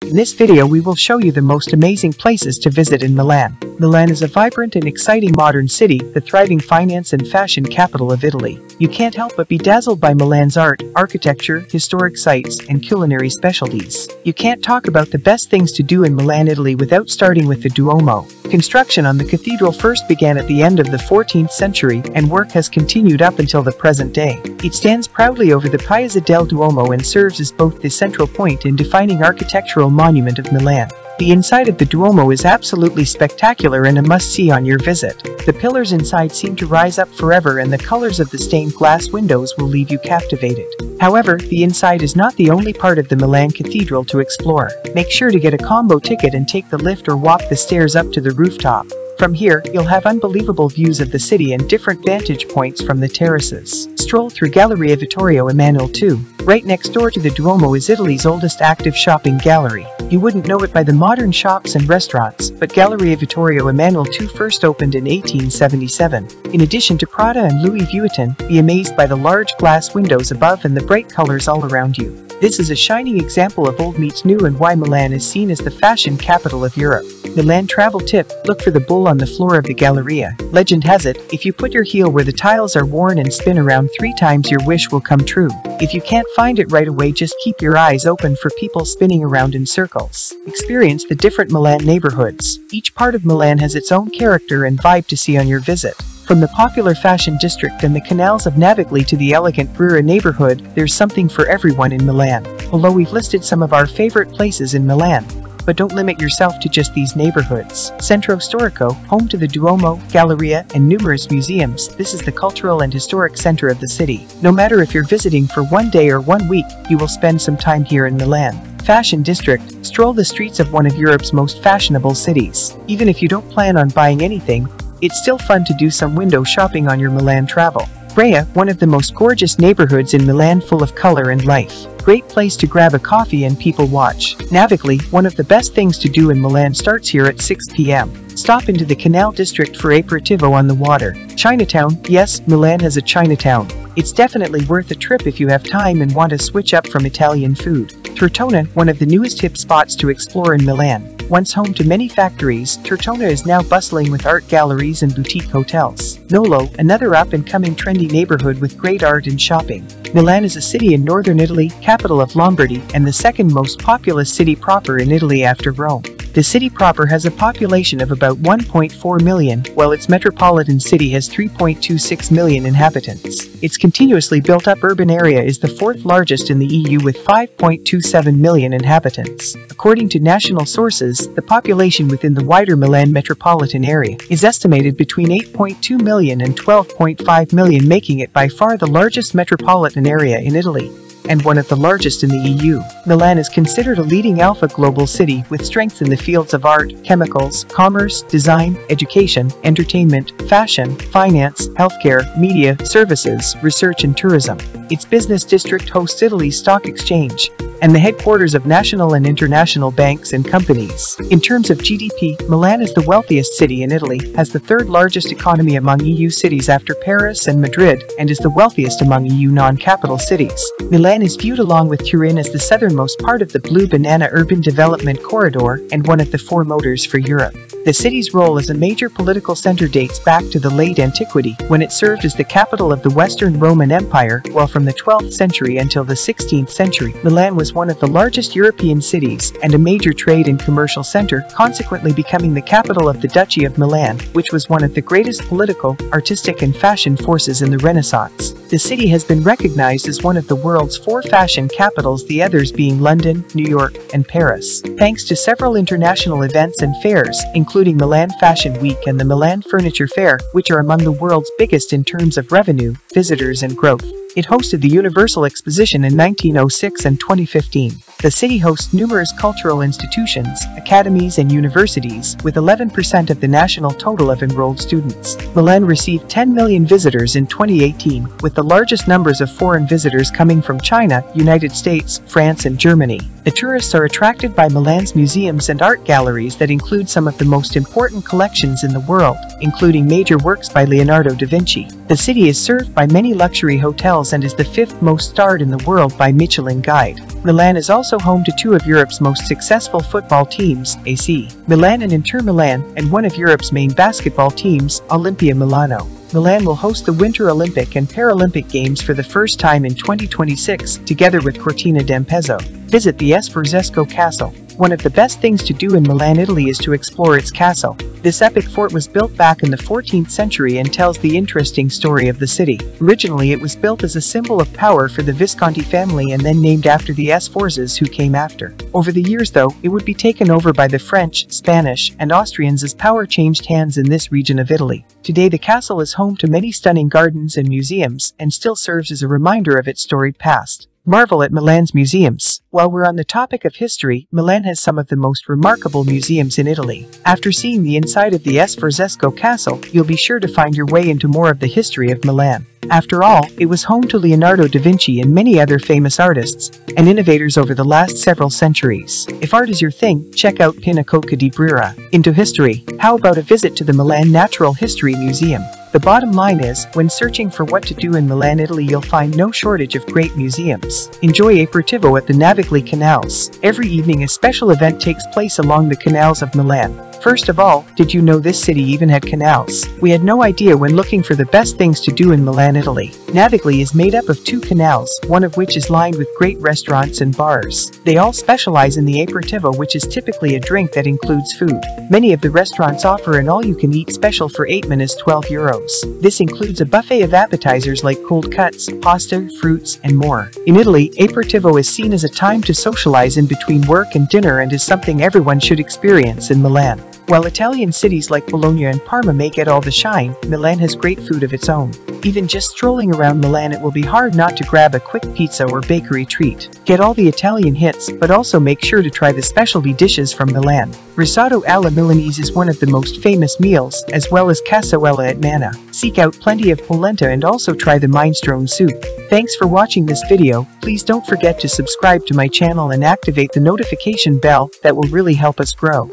In this video we will show you the most amazing places to visit in Milan. Milan is a vibrant and exciting modern city, the thriving finance and fashion capital of Italy. You can't help but be dazzled by Milan's art, architecture, historic sites, and culinary specialties. You can't talk about the best things to do in Milan, Italy without starting with the Duomo. Construction on the cathedral first began at the end of the 14th century, and work has continued up until the present day. It stands proudly over the Piazza del Duomo and serves as both the central point and defining architectural monument of Milan. The inside of the Duomo is absolutely spectacular and a must-see on your visit. The pillars inside seem to rise up forever, and the colors of the stained glass windows will leave you captivated. However, the inside is not the only part of the Milan Cathedral to explore. Make sure to get a combo ticket and take the lift or walk the stairs up to the rooftop. From here, you'll have unbelievable views of the city and different vantage points from the terraces. Stroll through Galleria Vittorio Emanuele II. Right next door to the Duomo is Italy's oldest active shopping gallery. You wouldn't know it by the modern shops and restaurants, but Galleria Vittorio Emanuele II first opened in 1877. In addition to Prada and Louis Vuitton, be amazed by the large glass windows above and the bright colors all around you. This is a shining example of old meets new and why Milan is seen as the fashion capital of Europe. Milan travel tip: look for the bull on the floor of the Galleria. Legend has it, if you put your heel where the tiles are worn and spin around 3 times, your wish will come true. If you can't find it right away, just keep your eyes open for people spinning around in circles. Experience the different Milan neighborhoods. Each part of Milan has its own character and vibe to see on your visit. From the popular fashion district and the canals of Navigli to the elegant Brera neighborhood, there's something for everyone in Milan. Although we've listed some of our favorite places in Milan, but don't limit yourself to just these neighborhoods. Centro Storico, home to the Duomo, Galleria, and numerous museums, this is the cultural and historic center of the city. No matter if you're visiting for 1 day or 1 week, you will spend some time here in Milan. Fashion district, stroll the streets of one of Europe's most fashionable cities. Even if you don't plan on buying anything, it's still fun to do some window shopping on your Milan travel. Brera, one of the most gorgeous neighborhoods in Milan, full of color and life. Great place to grab a coffee and people watch. Navigli, one of the best things to do in Milan, starts here at 6 p.m. Stop into the Canal District for aperitivo on the water. Chinatown, yes, Milan has a Chinatown. It's definitely worth a trip if you have time and want to switch up from Italian food. Tortona, one of the newest hip spots to explore in Milan. Once home to many factories, Tortona is now bustling with art galleries and boutique hotels. Nolo, another up-and-coming trendy neighborhood with great art and shopping. Milan is a city in northern Italy, capital of Lombardy, and the second most populous city proper in Italy after Rome. The city proper has a population of about 1.4 million, while its metropolitan city has 3.26 million inhabitants. Its continuously built-up urban area is the 4th largest in the EU with 5.27 million inhabitants. According to national sources, the population within the wider Milan metropolitan area is estimated between 8.2 million and 12.5 million, making it by far the largest metropolitan area in Italy, and one of the largest in the EU. Milan is considered a leading alpha global city with strengths in the fields of art, chemicals, commerce, design, education, entertainment, fashion, finance, healthcare, media, services, research and tourism. Its business district hosts Italy's stock exchange and the headquarters of national and international banks and companies. In terms of GDP, Milan is the wealthiest city in Italy, has the 3rd largest economy among EU cities after Paris and Madrid, and is the wealthiest among EU non-capital cities. Milan is viewed along with Turin as the southernmost part of the Blue Banana Urban Development Corridor and one of the 4 motors for Europe. The city's role as a major political center dates back to the late antiquity, when it served as the capital of the Western Roman Empire, while from the 12th century until the 16th century, Milan was one of the largest European cities and a major trade and commercial center, consequently becoming the capital of the Duchy of Milan, which was one of the greatest political, artistic and fashion forces in the Renaissance. The city has been recognized as one of the world's 4 fashion capitals, the others being London, New York, and Paris. Thanks to several international events and fairs, including Milan Fashion Week and the Milan Furniture Fair, which are among the world's biggest in terms of revenue, visitors and growth. It hosted the Universal Exposition in 1906 and 2015. The city hosts numerous cultural institutions, academies and universities, with 11% of the national total of enrolled students. Milan received 10 million visitors in 2018, with the largest numbers of foreign visitors coming from China, United States, France and Germany. The tourists are attracted by Milan's museums and art galleries that include some of the most important collections in the world, including major works by Leonardo da Vinci. The city is served by many luxury hotels and is the 5th most starred in the world by Michelin Guide. Milan is also also home to two of Europe's most successful football teams, AC Milan and Inter Milan, and one of Europe's main basketball teams, Olimpia Milano. Milan will host the Winter Olympic and Paralympic Games for the first time in 2026, together with Cortina d'Ampezzo. Visit the Sforzesco Castle. One of the best things to do in Milan, Italy is to explore its castle. This epic fort was built back in the 14th century and tells the interesting story of the city. Originally, it was built as a symbol of power for the Visconti family and then named after the Sforzes who came after. Over the years, though, it would be taken over by the French, Spanish, and Austrians as power changed hands in this region of Italy. Today, the castle is home to many stunning gardens and museums, and still serves as a reminder of its storied past. Marvel at Milan's museums. While we're on the topic of history, Milan has some of the most remarkable museums in Italy. After seeing the inside of the Sforzesco Castle, you'll be sure to find your way into more of the history of Milan. After all, it was home to Leonardo da Vinci and many other famous artists and innovators over the last several centuries. If art is your thing, check out Pinacoteca di Brera. Into history, how about a visit to the Milan Natural History Museum? The bottom line is, when searching for what to do in Milan, Italy, you'll find no shortage of great museums. Enjoy aperitivo at the Navigli canals. Every evening a special event takes place along the canals of Milan. First of all, did you know this city even had canals? We had no idea when looking for the best things to do in Milan, Italy. Navigli is made up of two canals, one of which is lined with great restaurants and bars. They all specialize in the aperitivo, which is typically a drink that includes food. Many of the restaurants offer an all-you-can-eat special for 8 minutes 12 euros. This includes a buffet of appetizers like cold cuts, pasta, fruits, and more. In Italy, aperitivo is seen as a time to socialize in between work and dinner and is something everyone should experience in Milan. While Italian cities like Bologna and Parma may get all the shine, Milan has great food of its own. Even just strolling around Milan, it will be hard not to grab a quick pizza or bakery treat. Get all the Italian hits, but also make sure to try the specialty dishes from Milan. Risotto alla Milanese is one of the most famous meals, as well as cassoella at manna. Seek out plenty of polenta and also try the minestrone soup. Thanks for watching this video. Please don't forget to subscribe to my channel and activate the notification bell. That will really help us grow.